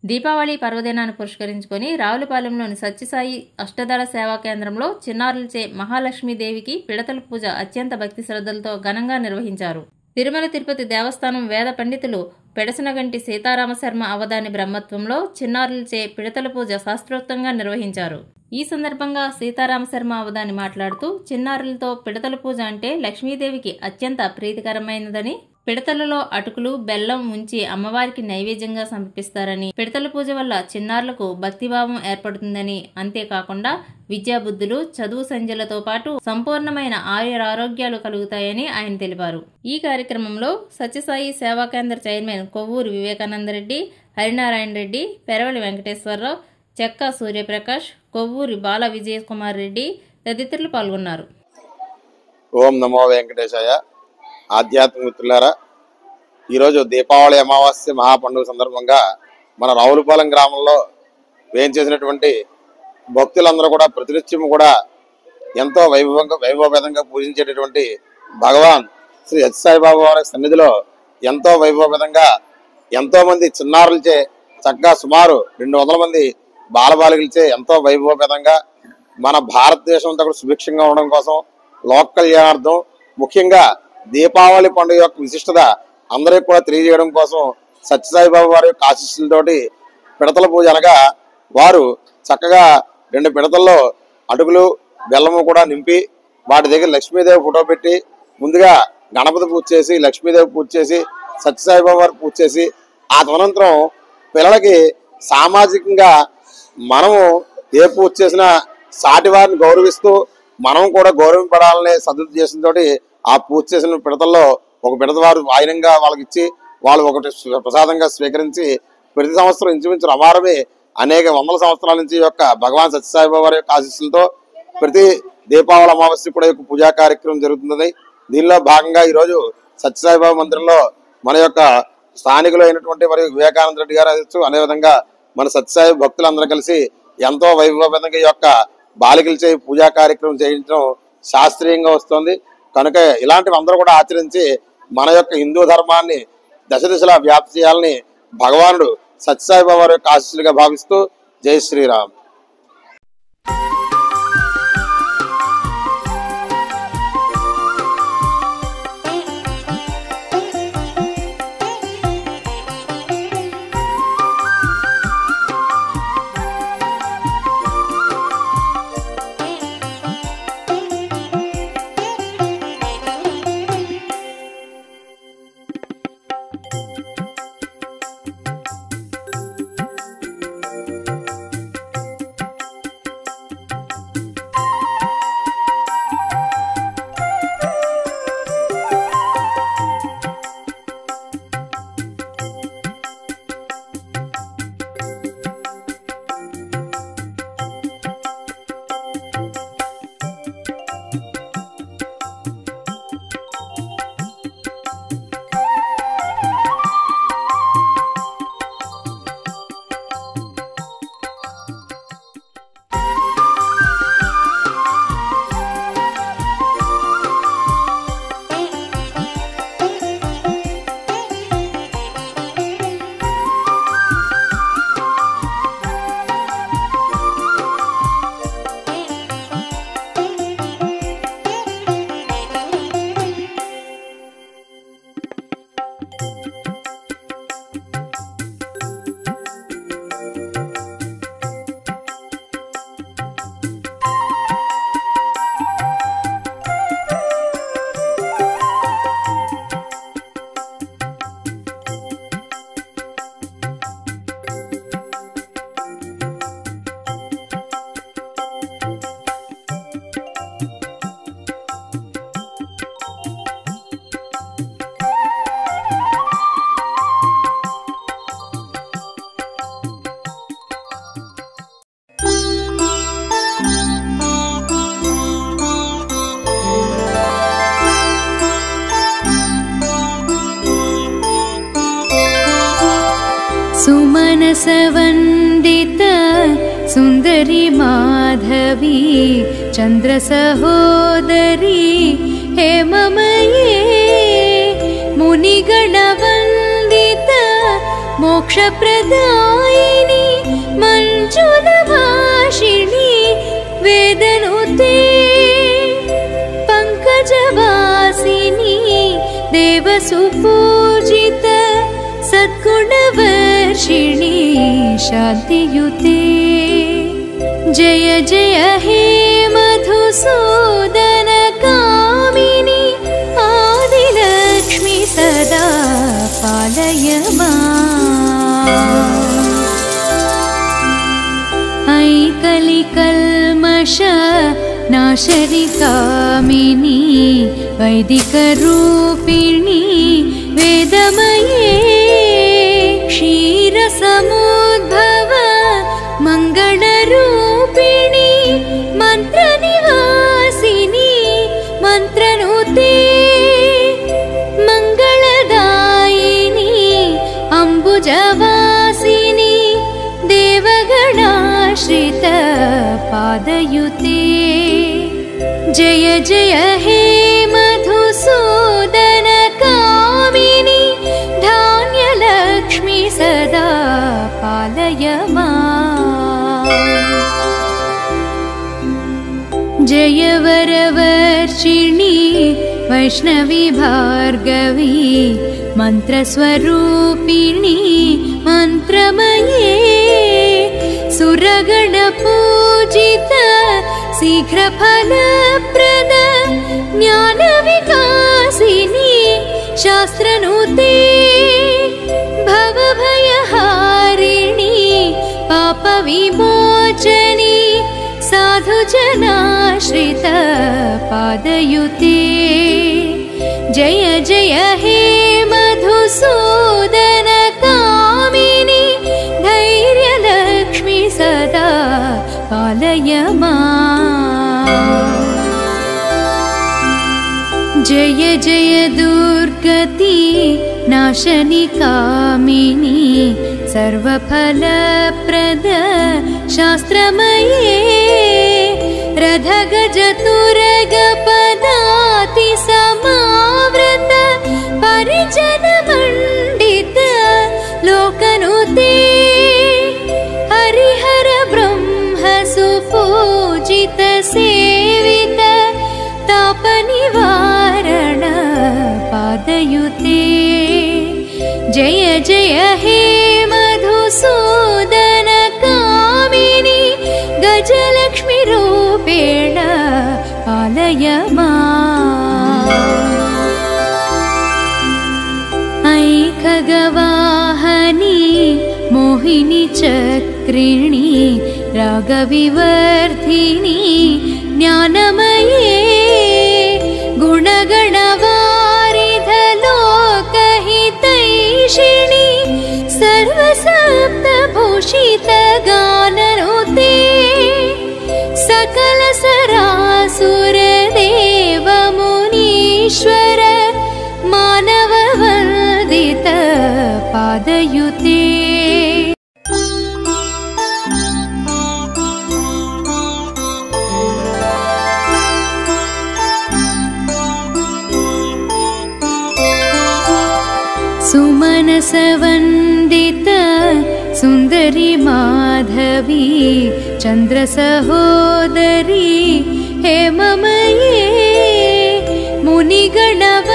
దీపావళి పర్వదినాన్ని పురస్కరించుకొని రావులపాలెంలోని సత్యసాయి అష్టదళ సేవా కేంద్రంలో చిన్నారులచే మహాలక్ష్మీదేవికి పిడతల పూజ అత్యంత భక్తి శ్రద్ధలతో ఘనంగా నిర్వహించారు. తిరుమల తిరుపతి దేవస్థానం వేద పండితులు పెడసనగంటి సీతారామశర్మ అవధాని బ్రహ్మత్వంలో చిన్నారులచే పిడతల పూజ శాస్త్రోక్తంగా నిర్వహించారు. ఈ సందర్భంగా సీతారామశర్మ అవధాని మాట్లాడుతూ, చిన్నారులతో పిడతల పూజ అంటే లక్ష్మీదేవికి అత్యంత ప్రీతికరమైనదని, పిడతలలో అటుకులు బెల్లం ఉంచి అమ్మవారికి నైవేద్యంగా సమర్పిస్తారని, పిడతల పూజ వల్ల చిన్నారులకు భక్తిభావం ఏర్పడుతుందని, అంతేకాకుండా విద్యాబుద్ధులు చదువు సంధ్యలతో పాటు సంపూర్ణమైన ఆరోగ్యాలు కలుగుతాయని ఆయన తెలిపారు. ఈ కార్యక్రమంలో సత్యసాయి సేవా కేంద్ర చైర్మన్ కొవ్వూరి వివేకానందరెడ్డి, హరినారాయణ రెడ్డి, పెరవలి వెంకటేశ్వరరావు, చెక్క సూర్యప్రకాష్, కొవ్వూరి బాల విజయకుమార్ రెడ్డి తదితరులు పాల్గొన్నారు. ఓం నమో వెంకటేశాయ. ఆధ్యాత్మిక మిత్రులారా, ఈరోజు దీపావళి అమావాస్య మహాపండుగ సందర్భంగా మన రావులపాలెం గ్రామంలో వేయించేసినటువంటి భక్తులందరూ కూడా ప్రతినిత్యం కూడా ఎంతో వైభవపేతంగా పూజించేటటువంటి భగవాన్ శ్రీ సత్యసాయిబాబా వారి సన్నిధిలో ఎంతో వైభవపేతంగా ఎంతోమంది చిన్నారులచే చక్కగా సుమారు 200 మంది బాలబాలికలచే ఎంతో వైభవపేతంగా మన భారతదేశం అంతా కూడా సుభిక్షంగా ఉండడం కోసం, లోక కళ్యాణార్థం, ముఖ్యంగా దీపావళి పండుగ యొక్క విశిష్టత అందరికీ కూడా తెలియజేయడం కోసం సత్యసాయిబాబా వారి యొక్క ఆశీస్సులతోటి పిడతల పూజ అనగా వారు చక్కగా 2 పిడతల్లో అటుకులు బెల్లము కూడా నింపి వాటి దగ్గర లక్ష్మీదేవి ఫోటో పెట్టి ముందుగా గణపతి పూజ చేసి, లక్ష్మీదేవి పూజ చేసి, సత్యసాయిబాబా వారి పూజ చేసి, ఆ తదనంతరం పిల్లలకి సామాజికంగా మనము ఏ పూజ చేసినా సాటి వారిని గౌరవిస్తూ మనం కూడా గౌరవింపడాలనే సదుద్దేశంతో ఆ పూజ చేసిన పిడతల్లో ఒక పిడత వారు వాయినంగా వాళ్ళకి ఇచ్చి, వాళ్ళు ఒకటి ప్రసాదంగా స్వీకరించి ప్రతి సంవత్సరం ఇంచుమించు అమారమే అనేక వందల సంవత్సరాల నుంచి యొక్క భగవాన్ సత్యసాయిబాబా వారి యొక్క ఆశీస్సులతో ప్రతి దీపావళి అమావాస్య కూడా యొక్క పూజా కార్యక్రమం జరుగుతుంది. దీనిలో భాగంగా ఈరోజు సత్యసాయిబాబా మందిరంలో మన యొక్క స్థానికులు అయినటువంటి మరియు వివేకానంద రెడ్డి గారు అదేవిధంగా మన సత్యసాయి భక్తులందరూ కలిసి ఎంతో వైభవపేతంగా ఈ యొక్క బాలికలచే పూజా కార్యక్రమం చేయించడం శాస్త్రీయంగా వస్తుంది. కనుక ఇలాంటివి అందరూ కూడా ఆచరించి మన యొక్క హిందూ ధర్మాన్ని దశ దిశలా వ్యాప్తి చేయాలని భగవానుడు సత్యసాయిబాబా వారి యొక్క ఆశీస్సులుగా భావిస్తూ జై శ్రీరామ్. सुमनसवन्दित सुन्दरी माधवी चन्द्रसहोदरी हेममये मुनिगणवन्दित मोक्षप्रदायिनी शान्तियुते जय जय हे मधुसूदन कामिनी आदिलक्ष्मी सदा पालय माम् ऐकलिकल्मष नाशरि कामिनी वैदिकरूपिणी वेदमये क्षीरसमुद्भव मङ्गलरूपिणी मन्त्रनिवासिनी मन्त्रनुते मङ्गलदायिनी अम्बुजवासिनी देवगणाश्रित पादयुते जय जय हे मधुसूदन कामिनी धान्यलक्ष्मी सदा पालय माम् जय वरवर्षिणी वैष्णवी भार्गवी मन्त्रस्वरूपिणी मन्त्रमये सुरगणपूजित शीघ्रफलप्रद ज्ञानविकासिनी शास्त्रनुते भवभयहारिणी पापविमोचनी साधुजनाश्रित पादयुते जय जय हे मधुसूदन कामिनी धैर्यलक्ष्मी सदा पालय माम् जय जय दुर्गति नाशनि कामिनी सर्वफलप्रद शास्त्रमये रथगजतुरगपदाति समावृत परिजनमण्डित लोकनुते हरिहर ब्रह्म सुपूजित सेवित तापनिवारण पादयुते जय जय हे मधुसूदन कामिनी गजलक्ष्मी रूपेण पालय माम् ऐखगवाहनी मोहिनी चक्रिणी रागविवर्धिनी ज्ञानमये गुणगणवारिधलोकहितैषिणी सर्वसप्तभूषितगाननुते सकलसरासुरदेवमुनीश्वर मानववन्दित पादयुते सुमनसवन्दित सुन्दरी माधवी चन्द्रसहोदरी हेममये मुनिगणव